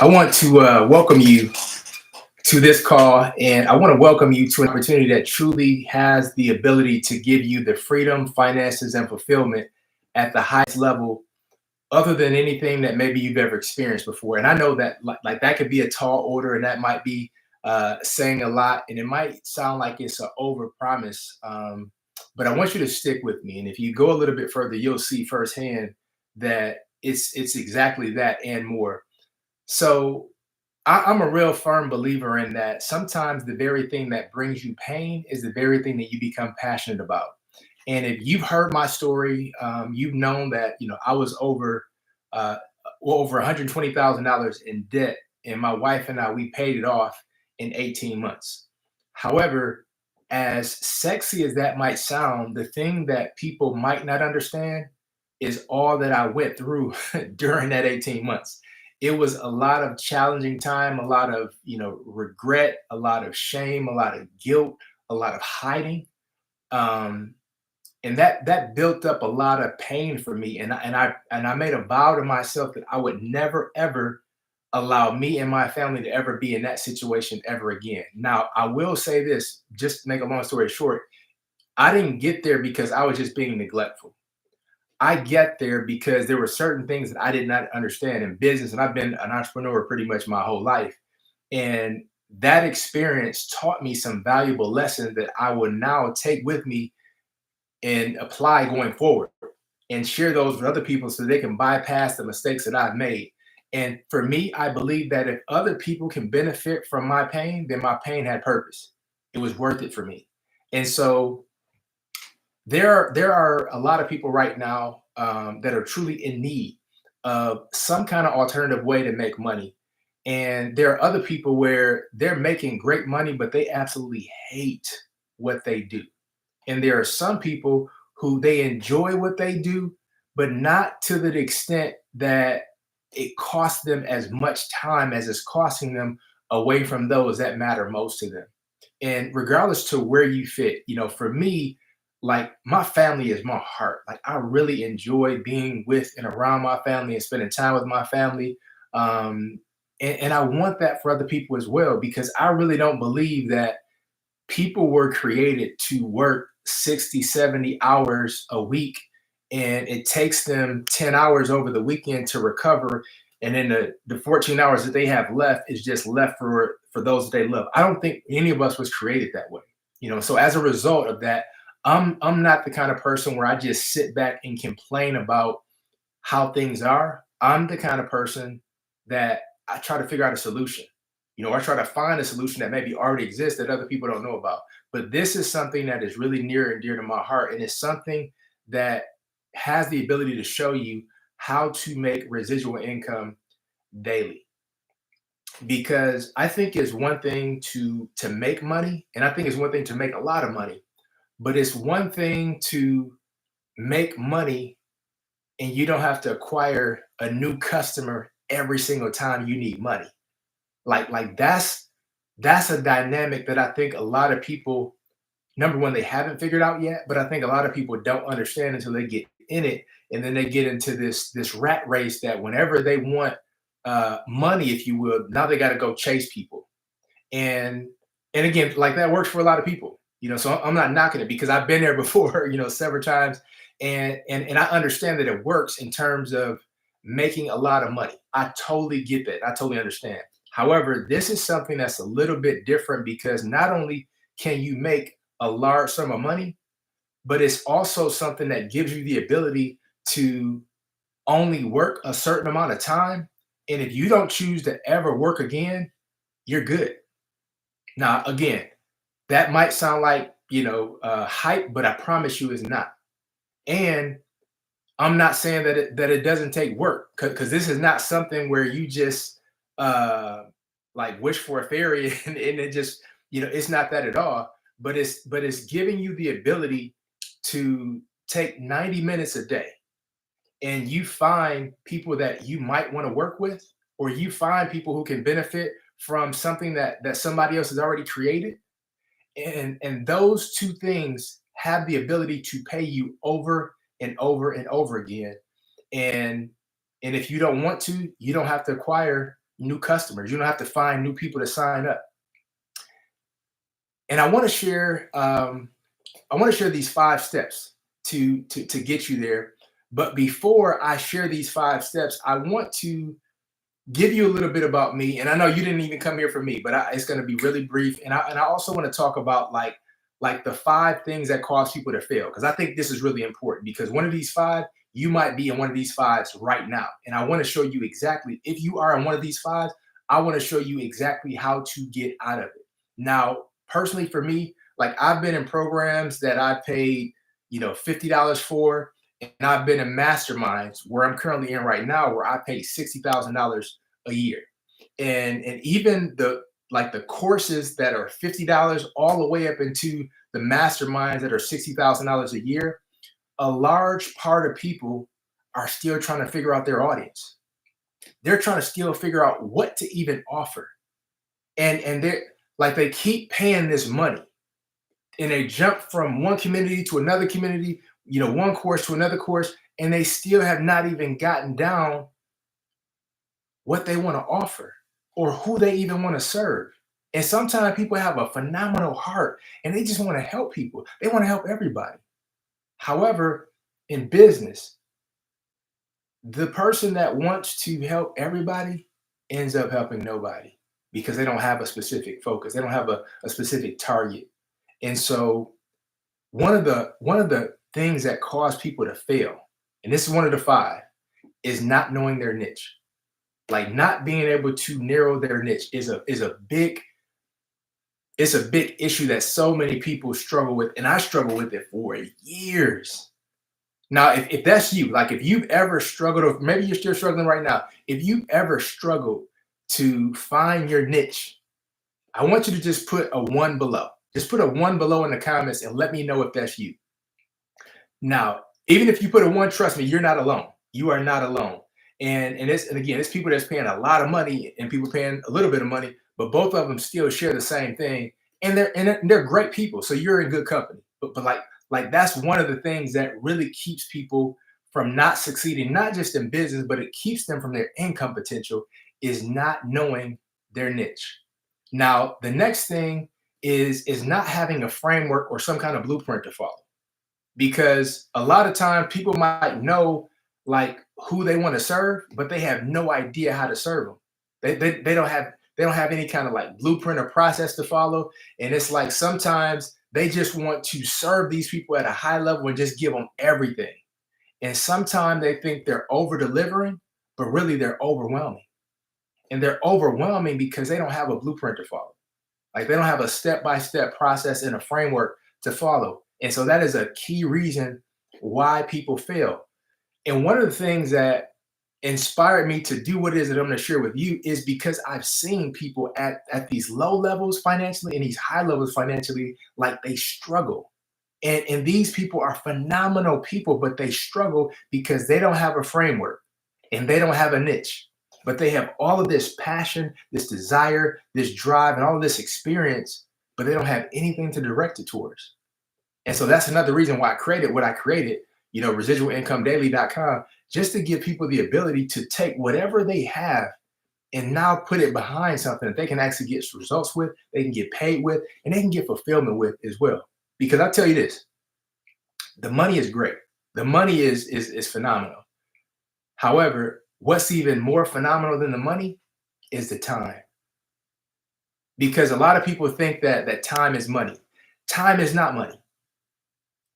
I want to welcome you to this call, and I want to welcome you to an opportunity that truly has the ability to give you the freedom, finances, and fulfillment at the highest level, other than anything that maybe you've ever experienced before. And I know that, like that could be a tall order, and that might be saying a lot, and it might sound like it's an over promise. But I want you to stick with me, and if you go a little bit further, you'll see firsthand that it's exactly that and more. So I'm a real firm believer in that sometimes the very thing that brings you pain is the very thing that you become passionate about. And if you've heard my story, you've known that I was uh, over $120,000 in debt, and my wife and I we paid it off in 18 months. However, as sexy as that might sound, the thing that people might not understand is all that I went through during that 18 months. It was a lot of challenging time, a lot of regret, a lot of shame, a lot of guilt, a lot of hiding. Um, and that built up a lot of pain for me, and I made a vow to myself that I would never ever allow me and my family to ever be in that situation ever again. Now I will say this, just to make a long story short, I didn't get there because I was just being neglectful. I get there because there were certain things that I did not understand in business, and I've been an entrepreneur pretty much my whole life. And that experience taught me some valuable lessons that I will now take with me and apply going forward and share those with other people so they can bypass the mistakes that I've made. And for me, I believe that if other people can benefit from my pain, then my pain had purpose. It was worth it for me. And so there are a lot of people right now that are truly in need of some kind of alternative way to make money. And there are other people where they're making great money, but they absolutely hate what they do. And there are some people who they enjoy what they do, but not to the extent that it costs them as much time as it's costing them away from those that matter most to them. And regardless to where you fit, for me, like my family is my heart. Like I really enjoy being with and around my family and spending time with my family. Um, and I want that for other people as well, because I really don't believe that people were created to work 60, 70 hours a week, and it takes them 10 hours over the weekend to recover, and then the 14 hours that they have left is just left for those that they love. I don't think any of us was created that way. So as a result of that, I'm not the kind of person where I just sit back and complain about how things are. I'm the kind of person that I try to figure out a solution. I try to find a solution that maybe already exists that other people don't know about. But this is something that is really near and dear to my heart. And it's something that has the ability to show you how to make residual income daily. Because I think it's one thing to make money, and I think it's one thing to make a lot of money, but it's one thing to make money and you don't have to acquire a new customer every single time you need money. Like that's a dynamic that I think a lot of people, number one, they haven't figured out yet, but I think a lot of people don't understand until they get in it, and then they get into this rat race that whenever they want money, if you will, now they got to go chase people. And and again, like that works for a lot of people, so I'm not knocking it because I've been there before, several times, and I understand that it works in terms of making a lot of money. I totally get that. I totally understand. However, this is something that's a little bit different because not only can you make a large sum of money, but it's also something that gives you the ability to only work a certain amount of time. And if you don't choose to ever work again, you're good. Now, again, that might sound like, hype, but I promise you it's not. And I'm not saying that it doesn't take work, because this is not something where you just uh like wish for a fairy and it just, it's not that at all. But it's giving you the ability to take 90 minutes a day, and you find people that you might want to work with, or you find people who can benefit from something that somebody else has already created, and those two things have the ability to pay you over and over and over again. And and if you don't want to, you don't have to acquire new customers. You don't have to find new people to sign up. And I want to share these 5 steps to get you there. But before I share these 5 steps, I want to give you a little bit about me. And I know you didn't even come here for me, but it's going to be really brief. And I also want to talk about like the 5 things that cause people to fail, because I think this is really important, because one of these 5, you might be in one of these 5s right now. And I want to show you exactly, if you are in one of these 5s, I want to show you exactly how to get out of it. Now, personally for me, like I've been in programs that I paid, $50 for, and I've been in masterminds where I'm currently in right now where I pay $60,000 a year. And even the courses that are $50 all the way up into the masterminds that are $60,000 a year, a large part of people are still trying to figure out their audience. They're trying to still figure out what to even offer. And they're like, they keep paying this money, and they jump from one community to another community, one course to another course, and they still have not even gotten down what they want to offer or who they even want to serve. And sometimes people have a phenomenal heart and they just want to help people. They want to help everybody. However, in business, the person that wants to help everybody ends up helping nobody because they don't have a specific focus. They don't have a specific target. And so one of the things that cause people to fail, and this is one of the 5, is not knowing their niche. Like not being able to narrow their niche is a big issue that so many people struggle with, and I struggle with it for years. Now, if that's you, like if you've ever struggled, or maybe you're still struggling right now, if you've ever struggled to find your niche, I want you to just put a 1 below. Just put a 1 below in the comments and let me know if that's you. Now, even if you put a 1, trust me, you're not alone. You are not alone. And again, it's people that's paying a lot of money and people paying a little bit of money, but both of them still share the same thing. And they're great people. So you're in good company. But like that's one of the things that really keeps people from not succeeding, not just in business, but it keeps them from their income potential, is not knowing their niche. Now, the next thing is not having a framework or some kind of blueprint to follow, because a lot of time people might know like who they want to serve, but they have no idea how to serve them. They don't have any kind of like blueprint or process to follow. And it's like sometimes they just want to serve these people at a high level and just give them everything. And sometimes they think they're over delivering, but really they're overwhelming. And they're overwhelming because they don't have a blueprint to follow. Like they don't have a step-by-step process and a framework to follow. And so that is a key reason why people fail. And one of the things that inspired me to do what it is that I'm going to share with you is because I've seen people at these low levels financially and these high levels financially, like they struggle. And these people are phenomenal people, but they struggle because they don't have a framework and they don't have a niche. But they have all of this passion, this desire, this drive, and all of this experience, but they don't have anything to direct it towards. And so that's another reason why I created what I created, residualincomedaily.com, just to give people the ability to take whatever they have and now put it behind something that they can actually get results with, they can get paid with, and they can get fulfillment with as well. Because I'll tell you this, the money is great. The money is phenomenal. However, what's even more phenomenal than the money is the time. Because a lot of people think that time is money. Time is not money.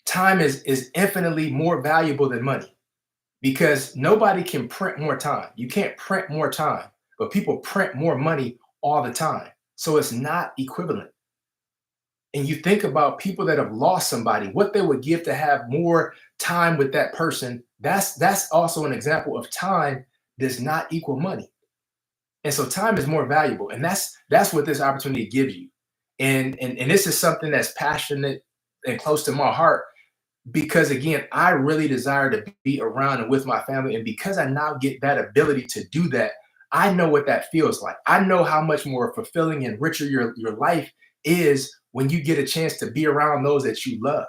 Time is infinitely more valuable than money, because nobody can print more time. You can't print more time, but people print more money all the time. So it's not equivalent. And you think about people that have lost somebody, what they would give to have more time with that person. That's also an example of time does not equal money. And so time is more valuable. And that's what this opportunity gives you. And this is something that's passionate and close to my heart, because again, I really desire to be around and with my family. And because I now get that ability to do that, I know what that feels like. I know how much more fulfilling and richer your life is when you get a chance to be around those that you love,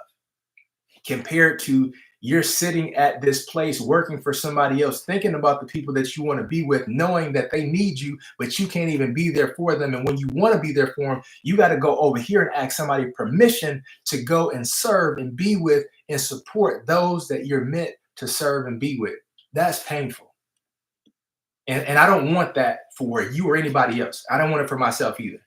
compared to You're sitting at this place working for somebody else, thinking about the people that you want to be with, knowing that they need you, but you can't even be there for them. And when you want to be there for them, you got to go over here and ask somebody permission to go and serve and be with and support those that you're meant to serve and be with. That's painful. And I don't want that for you or anybody else. I don't want it for myself either.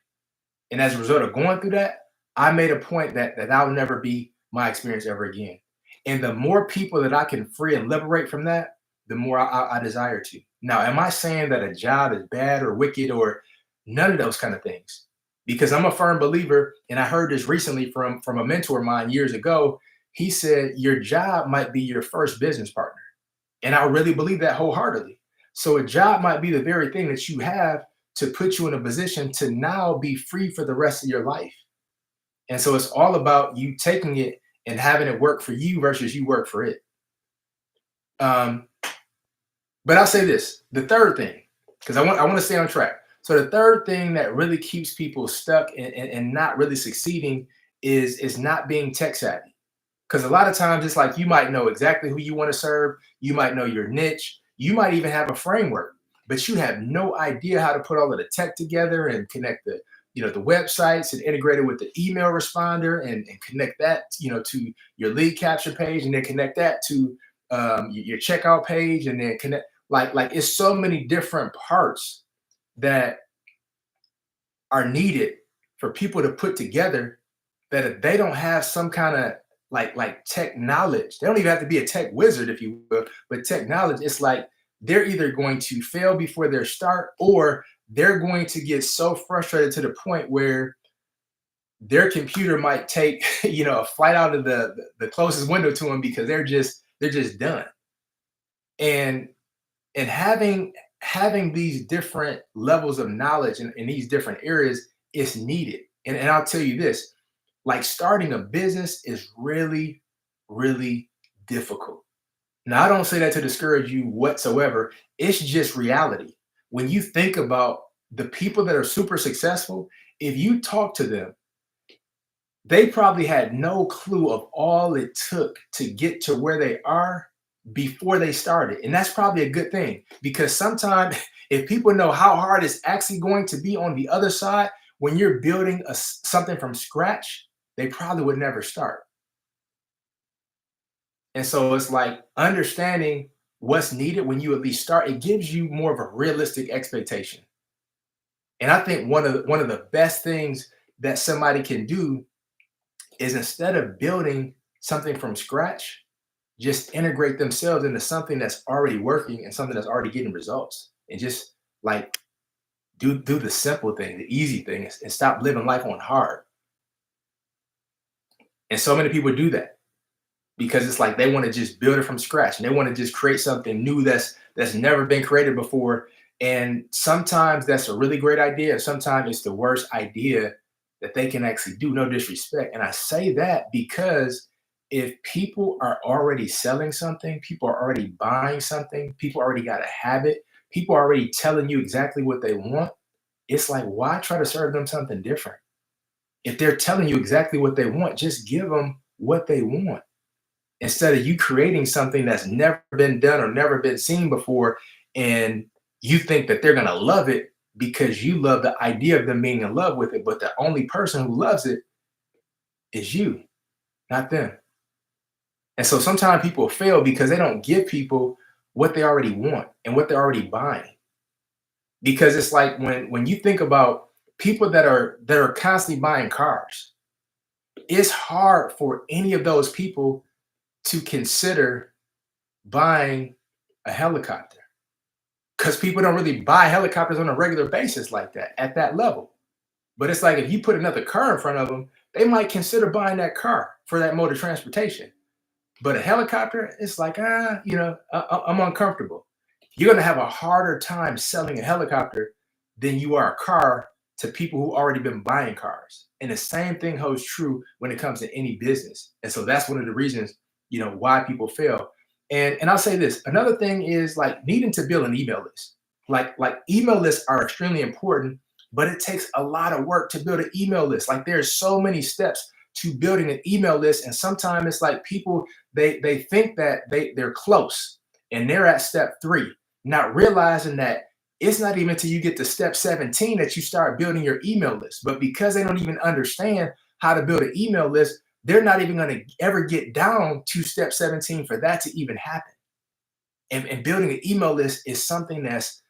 And as a result of going through that, I made a point that that'll never be my experience ever again. And the more people that I can free and liberate from that, the more I desire to. Now, am I saying that a job is bad or wicked or none of those kind of things? Because I'm a firm believer, and I heard this recently from a mentor of mine years ago. He said, your job might be your first business partner. And I really believe that wholeheartedly. So a job might be the very thing that you have to put you in a position to now be free for the rest of your life. And so it's all about you taking it and having it work for you versus you work for it. Um, but I'll say this, the third thing, because I want to stay on track. So the third thing that really keeps people stuck and not really succeeding is not being tech savvy. Because a lot of times it's like you might know exactly who you want to serve, you might know your niche, you might even have a framework, but you have no idea how to put all of the tech together and connect the websites and integrate it with the email responder and connect that to your lead capture page and then connect that to your checkout page and then connect like it's so many different parts that are needed for people to put together that if they don't have some kind of like tech knowledge, they don't even have to be a tech wizard, if you will, but tech knowledge, it's like they're either going to fail before their start or they're going to get so frustrated to the point where their computer might take a flight out of the closest window to them because they're just done. And and having these different levels of knowledge in these different areas is needed. And I'll tell you this, like starting a business is really, really difficult. Now, I don't say that to discourage you whatsoever. It's just reality. When you think about the people that are super successful, if you talk to them, they probably had no clue of all it took to get to where they are before they started. And that's probably a good thing because sometimes if people know how hard it's actually going to be on the other side, when you're building something from scratch, they probably would never start. And so it's like understanding what's needed when you at least start, it gives you more of a realistic expectation. And I think one of the best things that somebody can do is instead of building something from scratch, just integrate themselves into something that's already working and something that's already getting results. And just like do the simple thing, the easy thing, and stop living life on hard. And so many people do that because it's like they want to just build it from scratch and they want to just create something new that's never been created before. And sometimes that's a really great idea. Sometimes it's the worst idea that they can actually do, no disrespect. And I say that because if people are already selling something, people are already buying something, people already got a habit, people are already telling you exactly what they want, it's like, why try to serve them something different? If they're telling you exactly what they want, just give them what they want instead of you creating something that's never been done or never been seen before. And you think that they're going to love it because you love the idea of them being in love with it. But the only person who loves it is you, not them. And so sometimes people fail because they don't give people what they already want and what they're already buying. Because it's like when you think about people that are constantly buying cars, it's hard for any of those people to consider buying a helicopter because people don't really buy helicopters on a regular basis like that at that level. But it's like if you put another car in front of them, they might consider buying that car for that mode of transportation. But a helicopter, it's like, I'm uncomfortable. You're going to have a harder time selling a helicopter than you are a car to people who already been buying cars. And the same thing holds true when it comes to any business. And so that's one of the reasons, why people fail. And I'll say this, another thing is like needing to build an email list. Like email lists are extremely important, but it takes a lot of work to build an email list. Like there's so many steps to building an email list. And sometimes it's like people, they think that they're close and they're at step 3, not realizing that it's not even until you get to step 17 that you start building your email list. But because they don't even understand how to build an email list, they're not even going to ever get down to step 17 for that to even happen. And building an email list is something that's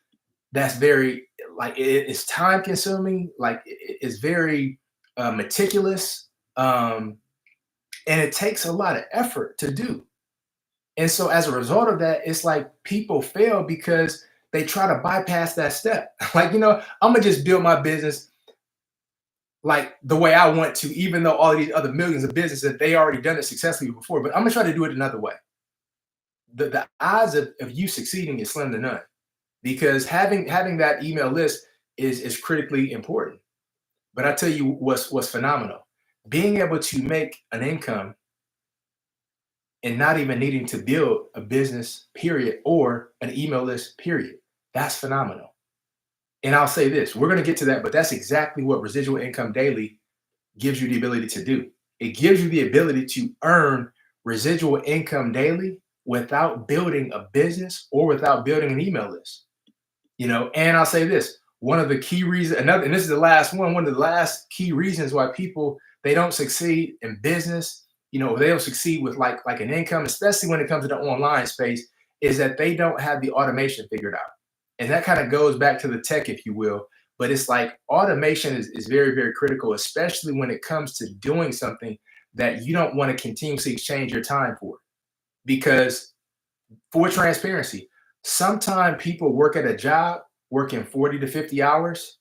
very, like, it's time consuming, like it's very meticulous, and it takes a lot of effort to do. And so as a result of that, it's like people fail because they try to bypass that step. Like, I'm gonna just build my business like the way I want to, even though all of these other millions of businesses that they already done it successfully before, but I'm gonna try to do it another way. The odds of you succeeding is slim to none, because having that email list is critically important. But I tell you what's phenomenal. Being able to make an income and not even needing to build a business, period, or an email list, period. That's phenomenal. And I'll say this, we're going to get to that, but that's exactly what Residual Income Daily gives you the ability to do. It gives you the ability to earn residual income daily without building a business or without building an email list. And I'll say this, one of the key reasons, and this is the last one of the last key reasons why people, they don't succeed in business, they don't succeed with like an income, especially when it comes to the online space, is that they don't have the automation figured out. And that kind of goes back to the tech, if you will. But it's like automation is very, very critical, especially when it comes to doing something that you don't want to continuously exchange your time for. Because for transparency, sometimes people work at a job working 40 to 50 hours,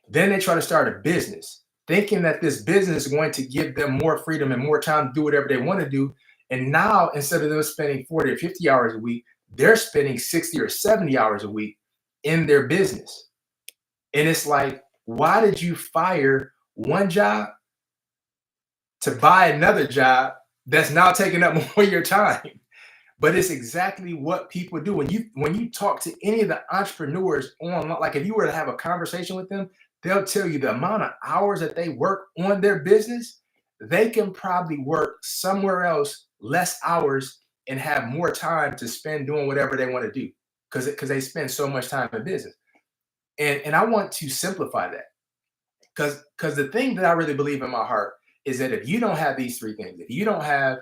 then they try to start a business, thinking that this business is going to give them more freedom and more time to do whatever they want to do. And now, instead of them spending 40 or 50 hours a week, they're spending 60 or 70 hours a week in their business. And it's like, why did you fire one job to buy another job that's now taking up more of your time? But it's exactly what people do. When you talk to any of the entrepreneurs online, like if you were to have a conversation with them, they'll tell you the amount of hours that they work on their business, they can probably work somewhere else less hours and have more time to spend doing whatever they want to do, because they spend so much time in business. And I want to simplify that, because the thing that I really believe in my heart is that if you don't have these 3 things, if you don't have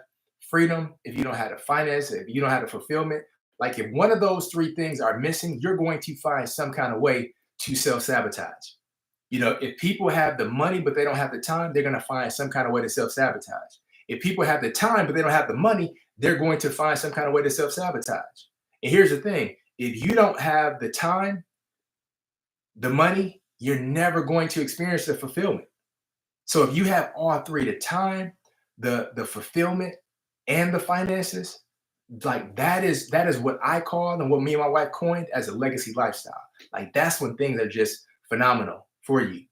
freedom, if you don't have the finance, if you don't have the fulfillment, like if one of those 3 things are missing, you're going to find some kind of way to self-sabotage. If people have the money but they don't have the time, they're going to find some kind of way to self-sabotage. If people have the time but they don't have the money, they're going to find some kind of way to self-sabotage. And here's the thing, if you don't have the time, the money, you're never going to experience the fulfillment. So if you have all 3, the time, the fulfillment, and the finances, like that is what I call, and what me and my wife coined, as a legacy lifestyle. Like that's when things are just phenomenal for you.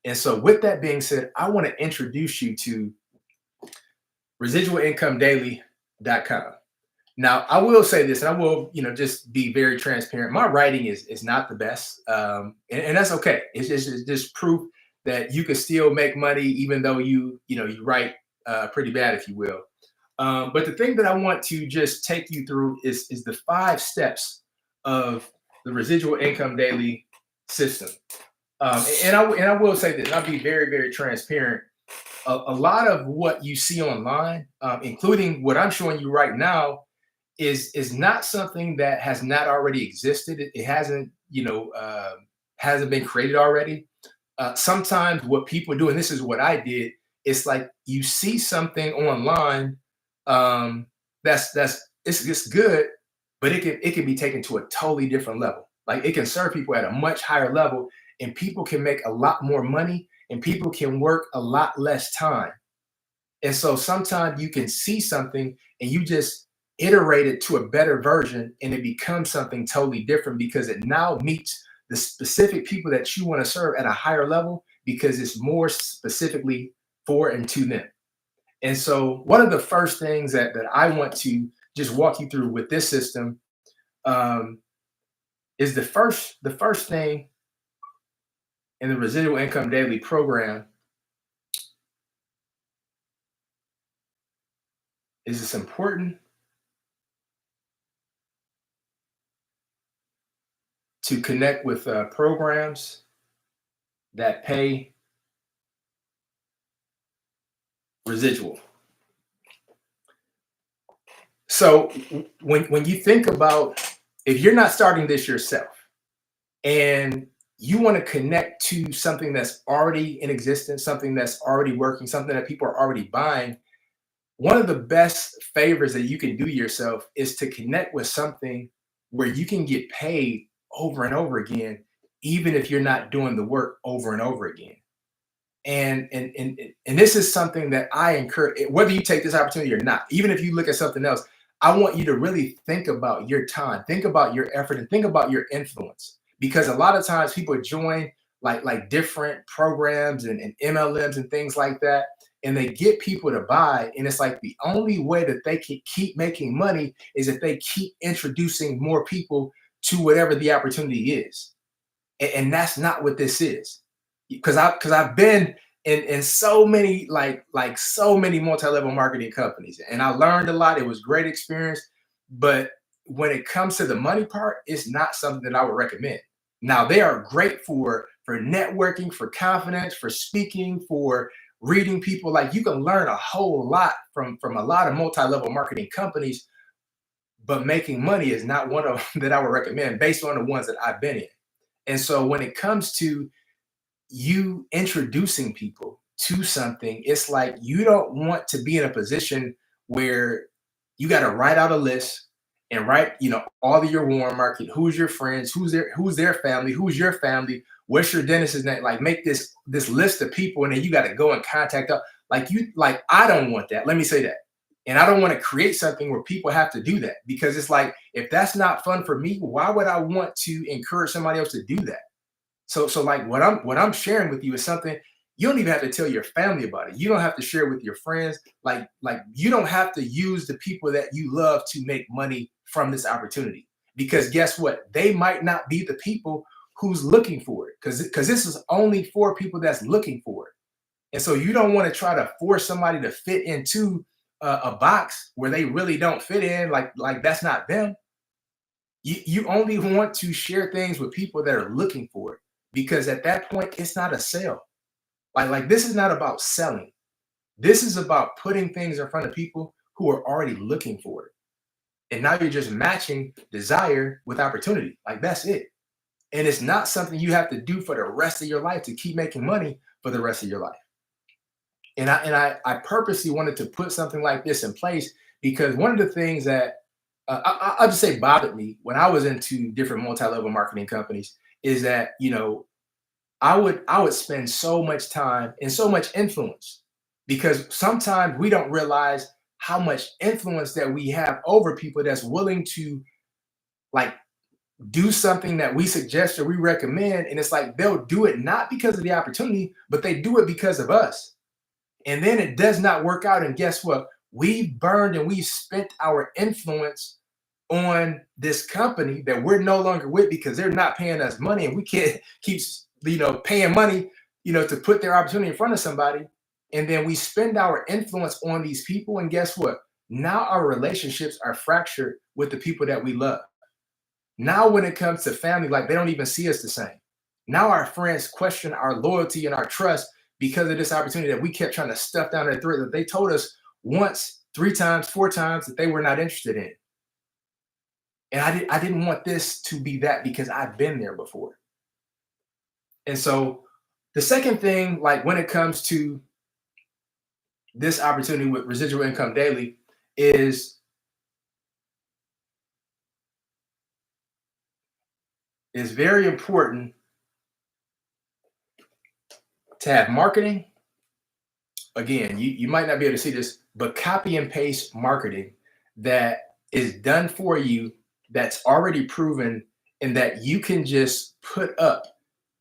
And so with that being said, I want to introduce you to residualincomedaily.com. Now, I will say this, and I will, just be very transparent. My writing is not the best, and that's okay. It's just proof that you can still make money even though you write pretty bad, if you will. But the thing that I want to just take you through is the 5 steps of the Residual Income Daily system. And I will say this, and I'll be very, very transparent. A lot of what you see online, including what I'm showing you right now, is not something that has not already existed. It hasn't been created already. Sometimes what people do, and this is what I did, it's like you see something online, that's it's good, but it can be taken to a totally different level. Like it can serve people at a much higher level, and people can make a lot more money, and people can work a lot less time. And so sometimes you can see something and you just iterate it to a better version, and it becomes something totally different because it now meets the specific people that you want to serve at a higher level, because it's more specifically for and to them. And so one of the first things that I want to just walk you through with this system, um, is the first thing in the Residual Income Daily program is it's important to connect with programs that pay residual. So when you think about, if you're not starting this yourself and you want to connect to something that's already in existence, something that's already working, something that people are already buying, one of the best favors that you can do yourself is to connect with something where you can get paid over and over again, even if you're not doing the work over and over again. And this is something that I encourage, whether you take this opportunity or not, even if you look at something else, I want you to really think about your time, think about your effort, and think about your influence. Because a lot of times people join like different programs and MLMs and things like that, and they get people to buy. And it's like the only way that they can keep making money is if they keep introducing more people to whatever the opportunity is. And that's not what this is, because I've been in so many so many multi-level marketing companies, and I learned a lot. It was great experience, but when it comes to the money part, it's not something that I would recommend. Now they are great for networking, for confidence, for speaking, for reading people. Like, you can learn a whole lot from a lot of multi-level marketing companies, but making money is not one of them that I would recommend based on the ones that I've been in. And so when it comes to you introducing people to something, it's like you don't want to be in a position where you got to write out a list and write, all of your warm market, who's your friends, who's their family, who's your family, what's your dentist's name, like make this list of people, and then you got to go and contact up. Like I don't want that. Let me say that. And I don't want to create something where people have to do that, because it's like, if that's not fun for me, why would I want to encourage somebody else to do that? So like what I'm sharing with you is something you don't even have to tell your family about it. You don't have to share with your friends. Like you don't have to use the people that you love to make money from this opportunity. Because guess what? They might not be the people who's looking for it. Because this is only for people that's looking for it. And so you don't want to try to force somebody to fit into a box where they really don't fit in. Like that's not them. You only want to share things with people that are looking for it, because at that point it's not a sale. Like this is not about selling. This is about putting things in front of people who are already looking for it. And now you're just matching desire with opportunity. Like, that's it. And it's not something you have to do for the rest of your life to keep making money for the rest of your life. And I purposely wanted to put something like this in place, because one of the things that I'll just say bothered me when I was into different multi-level marketing companies is that, I would spend so much time and so much influence, because sometimes we don't realize how much influence that we have over people that's willing to, like, do something that we suggest or we recommend. And it's like they'll do it not because of the opportunity, but they do it because of us. And then it does not work out. And guess what? We've burned and we've spent our influence on this company that we're no longer with, because they're not paying us money, and we can't keep paying money to put their opportunity in front of somebody. And then we spend our influence on these people, and guess what? Now our relationships are fractured with the people that we love. Now when it comes to family, like, they don't even see us the same. Now our friends question our loyalty and our trust because of this opportunity that we kept trying to stuff down their throat, that they told us once, three times, four times, that they were not interested in. And I didn't want this to be that, because I've been there before. And so the second thing, like, when it comes to this opportunity with residual income daily, is very important to have marketing. Again, you might not be able to see this, but copy and paste marketing that is done for you, that's already proven, and that you can just put up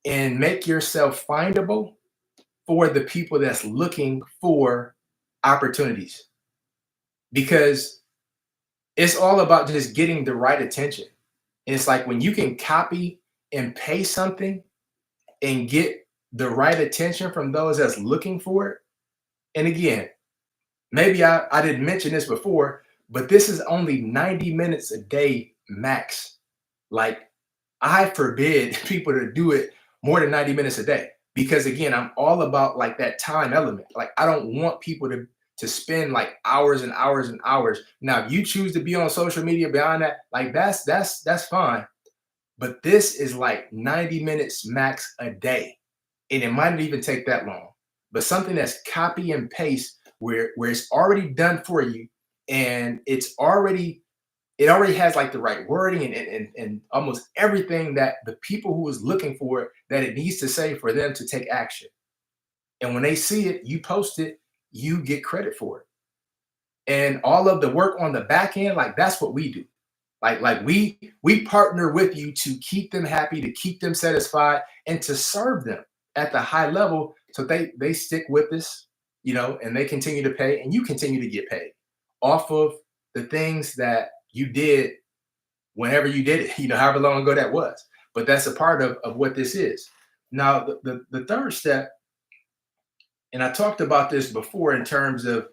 and make yourself findable for the people that's looking for opportunities. Because it's all about just getting the right attention. And it's like, when you can copy and paste something and get the right attention from those that's looking for it. And again, Maybe I didn't mention this before, but this is only 90 minutes a day max. Like, I forbid people to do it more than 90 minutes a day because again, I'm all about like that time element. Like, I don't want people to spend like hours and hours and hours. Now, if you choose to be on social media beyond that, like that's fine. But this is like 90 minutes max a day. And it might not even take that long. But something that's copy and paste where it's already done for you and it already has like the right wording and almost everything that the people who is looking for it that it needs to say for them to take action. And when they see it, you post it, you get credit for it. And all of the work on the back end, like that's what we do. Like we partner with you to keep them happy, to keep them satisfied, and to serve them at the high level so they stick with us, and they continue to pay and you continue to get paid off of the things that you did whenever you did it, however long ago that was. But that's a part of what this is. Now, the third step, and I talked about this before in terms of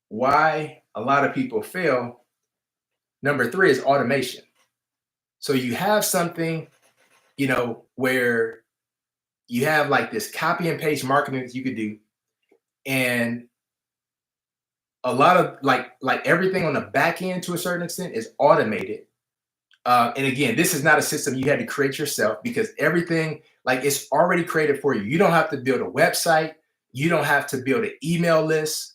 why a lot of people fail. Number three is automation. So you have something, where you have like this copy and paste marketing that you could do, and a lot of like everything on the back end to a certain extent is automated. And again, this is not a system you had to create yourself because everything like it's already created for you. You don't have to build a website. You don't have to build an email list.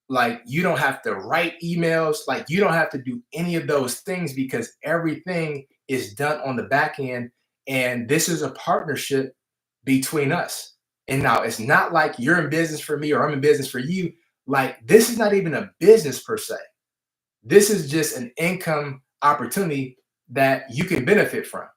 Like you don't have to write emails. Like you don't have to do any of those things because everything is done on the back end. And this is a partnership between us. And now it's not like you're in business for me or I'm in business for you. Like this is not even a business per se. This is just an income opportunity that you can benefit from.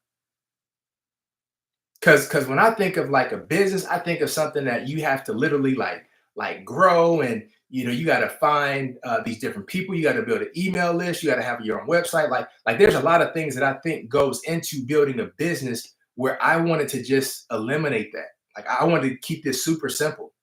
Because when I think of like a business, I think of something that you have to literally like grow, and you got to find these different people. You got to build an email list. You got to have your own website. Like there's a lot of things that I think goes into building a business where I wanted to just eliminate that. Like I wanted to keep this super simple.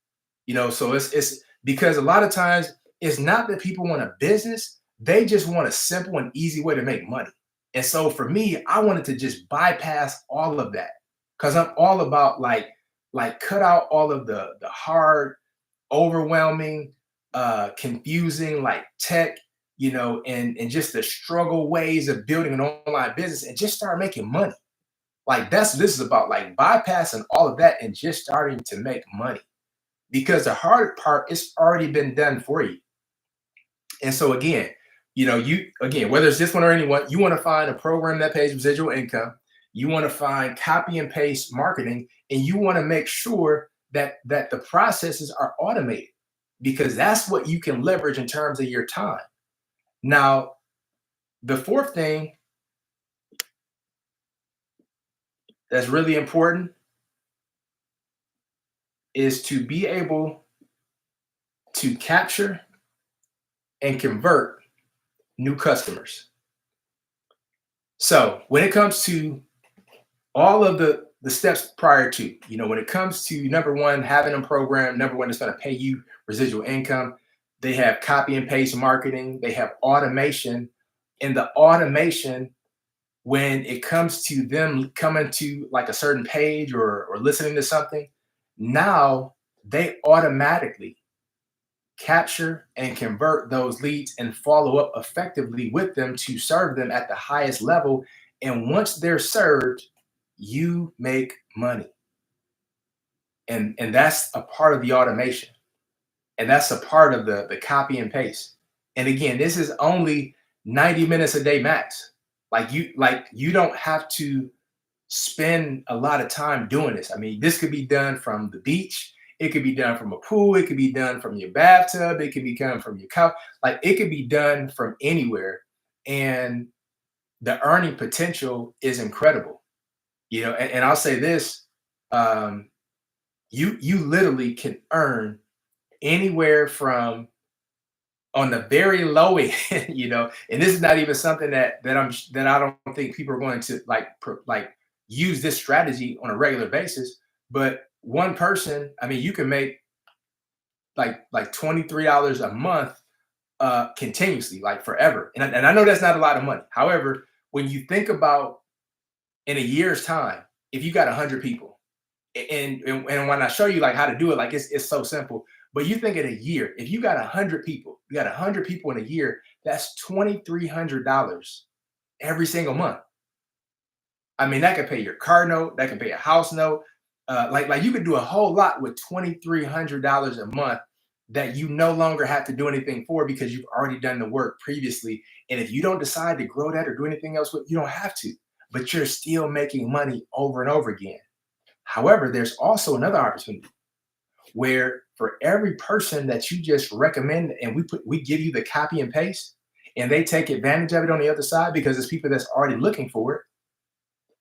So it's because a lot of times it's not that people want a business, they just want a simple and easy way to make money. And so for me, I wanted to just bypass all of that because I'm all about like cut out all of the hard, overwhelming, confusing like tech, and just the struggle ways of building an online business and just start making money. Like this is about like bypassing all of that and just starting to make money because the hard part it's already been done for you. And so again, you again, whether it's this one or anyone, you want to find a program that pays residual income, you want to find copy and paste marketing, and you want to make sure that the processes are automated because that's what you can leverage in terms of your time. Now, the fourth thing that's really important is to be able to capture and convert new customers. So when it comes to all of the steps prior to, when it comes to number one, having a program, number one, that's going to pay you residual income. They have copy and paste marketing, they have automation, and the automation, when it comes to them coming to like a certain page or listening to something, now they automatically capture and convert those leads and follow up effectively with them to serve them at the highest level. And once they're served, you make money. And that's a part of the automation. And that's a part of the copy and paste. And again, this is only 90 minutes a day max. Like you don't have to spend a lot of time doing this. I mean, this could be done from the beach. It could be done from a pool. It could be done from your bathtub. It could be done from your couch. Like it could be done from anywhere. And the earning potential is incredible. And I'll say this, um, you literally can earn anywhere from on the very low end, and this is not even something that I don't think people are going to like use this strategy on a regular basis. But one person, I mean, you can make like $23 a month continuously, like forever. And I know that's not a lot of money. However, when you think about in a year's time, if you got 100 people, and when I show you like how to do it, like it's so simple. But you think in a year, if you got 100 people, you got 100 people in a year, that's $2,300 every single month. I mean, that could pay your car note, that could pay a house note. Like you could do a whole lot with $2,300 a month that you no longer have to do anything for because you've already done the work previously. And if you don't decide to grow that or do anything else with, you don't have to, but you're still making money over and over again. However, there's also another opportunity where for every person that you just recommend and we give you the copy and paste and they take advantage of it on the other side because it's people that's already looking for it,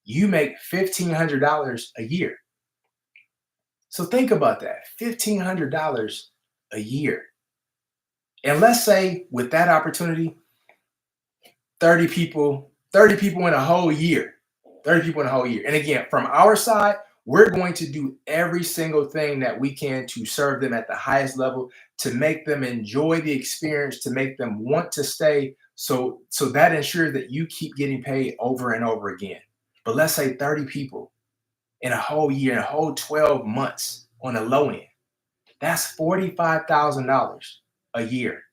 you make $1,500 a year. So think about that, $1,500 a year. And let's say with that opportunity, 30 people in a whole year, 30 people in a whole year. And again, from our side, we're going to do every single thing that we can to serve them at the highest level, to make them enjoy the experience, to make them want to stay. So that ensures that you keep getting paid over and over again. But let's say 30 people in a whole year, in a whole 12 months on the low end. That's $45,000 a year.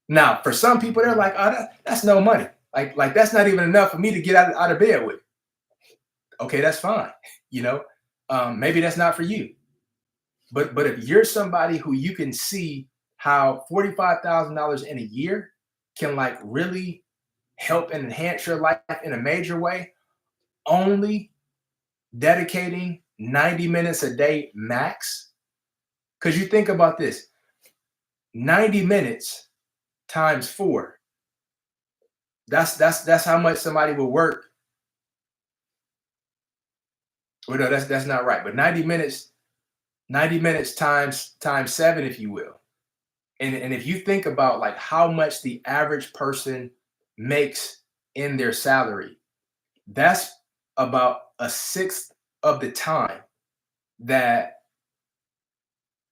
Now, for some people, they're like, oh, that's no money. Like that's not even enough for me to get out of bed with. Okay, that's fine. You know, maybe that's not for you. But if you're somebody who you can see how $45,000 in a year can like really help and enhance your life in a major way, only dedicating 90 minutes a day max. Because you think about this, 90 minutes times 4. That's how much somebody will work. Well, no, that's not right. But 90 minutes times 7, if you will. And if you think about like how much the average person makes in their salary, that's about a sixth of the time that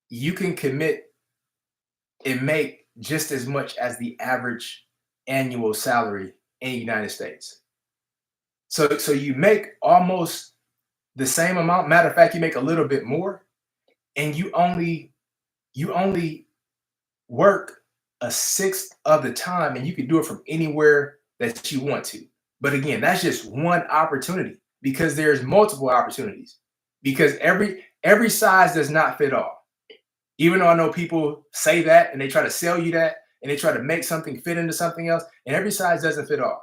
you can commit and make just as much as the average annual salary in the United States. So you make almost the same amount. Matter of fact, you make a little bit more, and you only work a sixth of the time, and you can do it from anywhere that you want to. But again, that's just one opportunity because there's multiple opportunities. Because every size does not fit all. Even though I know people say that and they try to sell you that and they try to make something fit into something else, and every size doesn't fit all.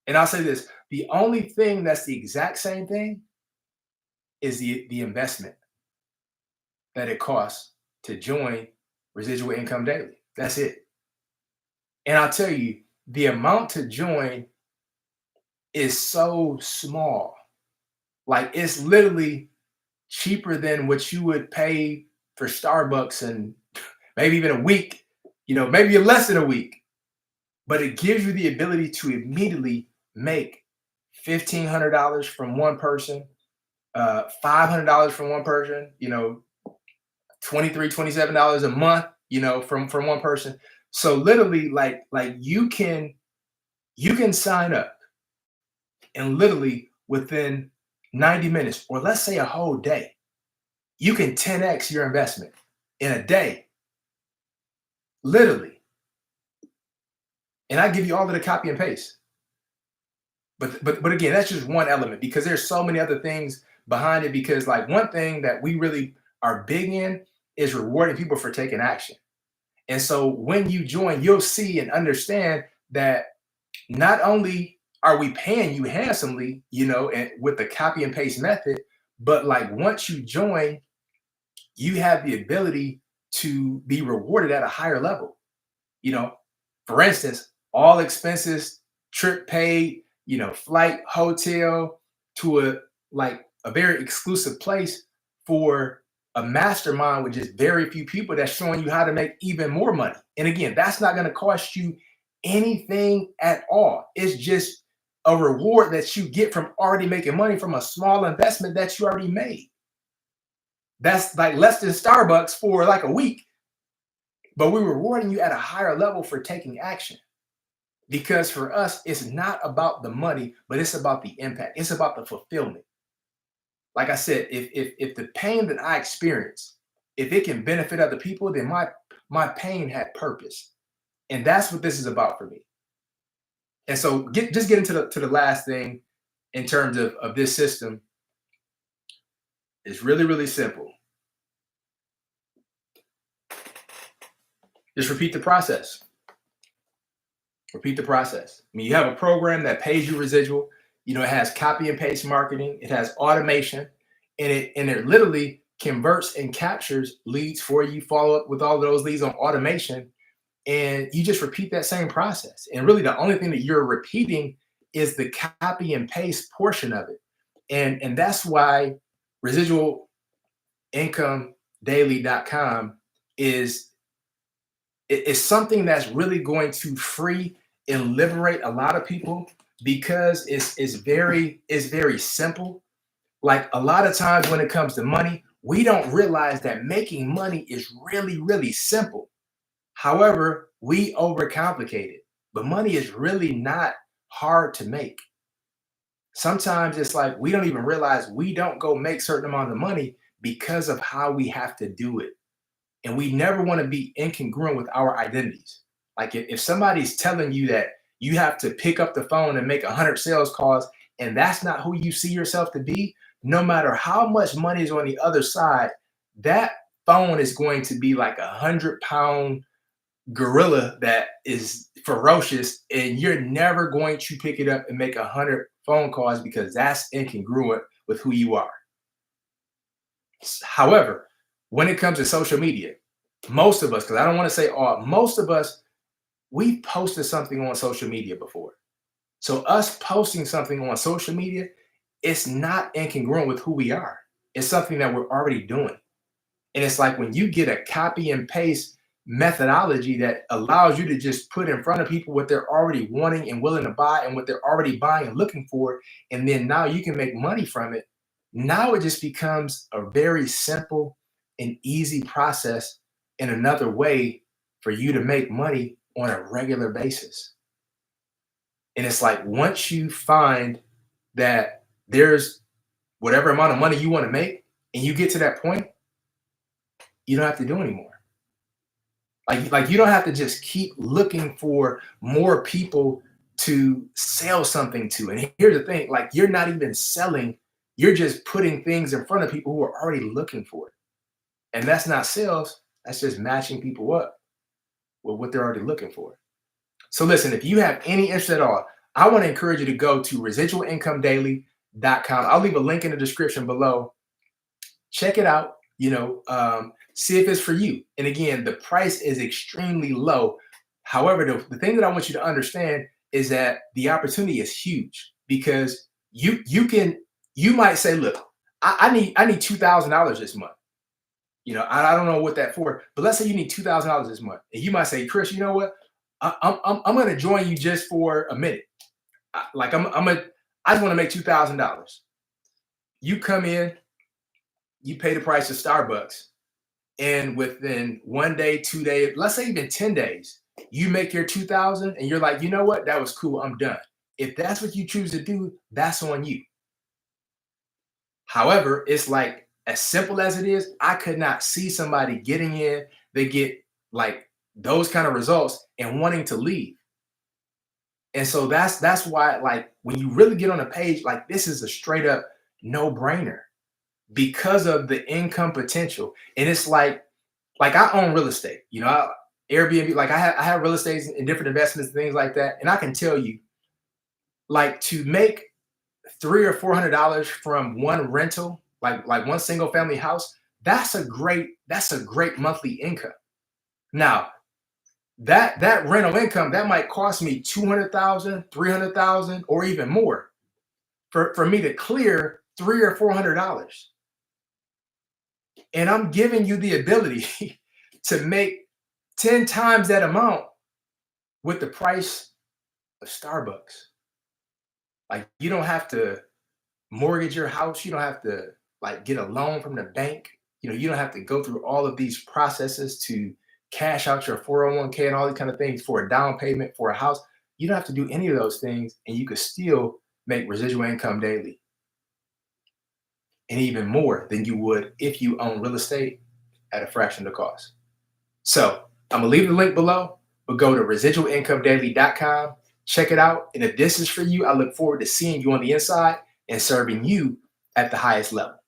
And I'll say this, the only thing that's the exact same thing is the investment that it costs to join Residual Income Daily. That's it. And I'll tell you, the amount to join is so small. Like it's literally cheaper than what you would pay for Starbucks and maybe even a week, maybe less than a week. But it gives you the ability to immediately make $1,500 from one person, $500 from one person, $27 a month, from one person. So literally, like you can sign up and literally within 90 minutes, or let's say a whole day, you can 10x your investment in a day, literally. And I give you all of the copy and paste. But again, that's just one element because there's so many other things behind it. Because like one thing that we really are big in is rewarding people for taking action. And so when you join, you'll see and understand that not only are we paying you handsomely, and with the copy and paste method, but like once you join, you have the ability to be rewarded at a higher level. For instance, all expenses, trip paid, flight, hotel to a very exclusive place for a mastermind with just very few people that's showing you how to make even more money. And again, that's not going to cost you anything at all. It's just a reward that you get from already making money from a small investment that you already made. That's like less than Starbucks for like a week, but we're rewarding you at a higher level for taking action. Because for us, it's not about the money, but it's about the impact. It's about the fulfillment. Like I said, if the pain that I experience, if it can benefit other people, then my pain had purpose. And that's what this is about for me. And so just get into the last thing in terms of this system. It's really, really simple. Just repeat the process. Repeat the process. I mean, you have a program that pays you residual. It has copy and paste marketing. It has automation, and it literally converts and captures leads for you. Follow up with all of those leads on automation, and you just repeat that same process. And really, the only thing that you're repeating is the copy and paste portion of it, and that's why residualincomedaily.com is is something that's really going to free and liberate a lot of people because it's very simple. Like a lot of times when it comes to money, we don't realize that making money is really, really simple. However, we overcomplicate it. But money is really not hard to make. Sometimes it's like we don't even realize we don't go make certain amount of money because of how we have to do it. And we never want to be incongruent with our identities. Like if somebody's telling you that you have to pick up the phone and make 100 sales calls, and that's not who you see yourself to be, no matter how much money is on the other side, that phone is going to be like 100-pound gorilla that is ferocious, and you're never going to pick it up and make 100 phone calls because that's incongruent with who you are. However, when it comes to social media, most of us, because I don't want to say all, most of us, we've posted something on social media before. So us posting something on social media, it's not incongruent with who we are. It's something that we're already doing. And it's like when you get a copy and paste methodology that allows you to just put in front of people what they're already wanting and willing to buy and what they're already buying and looking for, and then now you can make money from it. Now it just becomes a very simple and easy process and another way for you to make money on a regular basis. And it's like once you find that there's whatever amount of money you want to make and you get to that point, you don't have to do anymore. Like you don't have to just keep looking for more people to sell something to. And here's the thing, like you're not even selling, you're just putting things in front of people who are already looking for it. And that's not sales, that's just matching people up with what they're already looking for. So listen, if you have any interest at all, I want to encourage you to go to residualincomedaily.com. I'll leave a link in the description below. Check it out, see if it's for you. And again, the price is extremely low. However, the thing that I want you to understand is that the opportunity is huge because you might say, look, I need $2,000 this month. I don't know what that for, but let's say you need $2,000 this month. And you might say, Chris, you know what? I'm going to join you just for a minute. I just want to make $2,000. You come in, you pay the price of Starbucks, and within 1 day, 2 days, let's say even 10 days, you make your 2,000 and you're like, you know what? That was cool. I'm done. If that's what you choose to do, that's on you. However, it's like as simple as it is, I could not see somebody getting in, they get like those kind of results and wanting to leave. And so that's why, like, when you really get on a page, like this is a straight up no-brainer because of the income potential. And it's like I own real estate, Airbnb, like I have real estate and different investments and things like that. And I can tell you, like, to make $300 or $400 from one rental, like one single family house, that's a great monthly income. Now, that rental income that might cost me 200,000, 300,000, or even more for me to clear $300 or $400. And I'm giving you the ability to make 10 times that amount with the price of Starbucks. Like you don't have to mortgage your house, you don't have to like get a loan from the bank. You don't have to go through all of these processes to cash out your 401k and all these kind of things for a down payment for a house. You don't have to do any of those things, and you could still make residual income daily, and even more than you would if you own real estate at a fraction of the cost. So I'm gonna leave the link below, but go to residualincomedaily.com, check it out. And if this is for you, I look forward to seeing you on the inside and serving you at the highest level.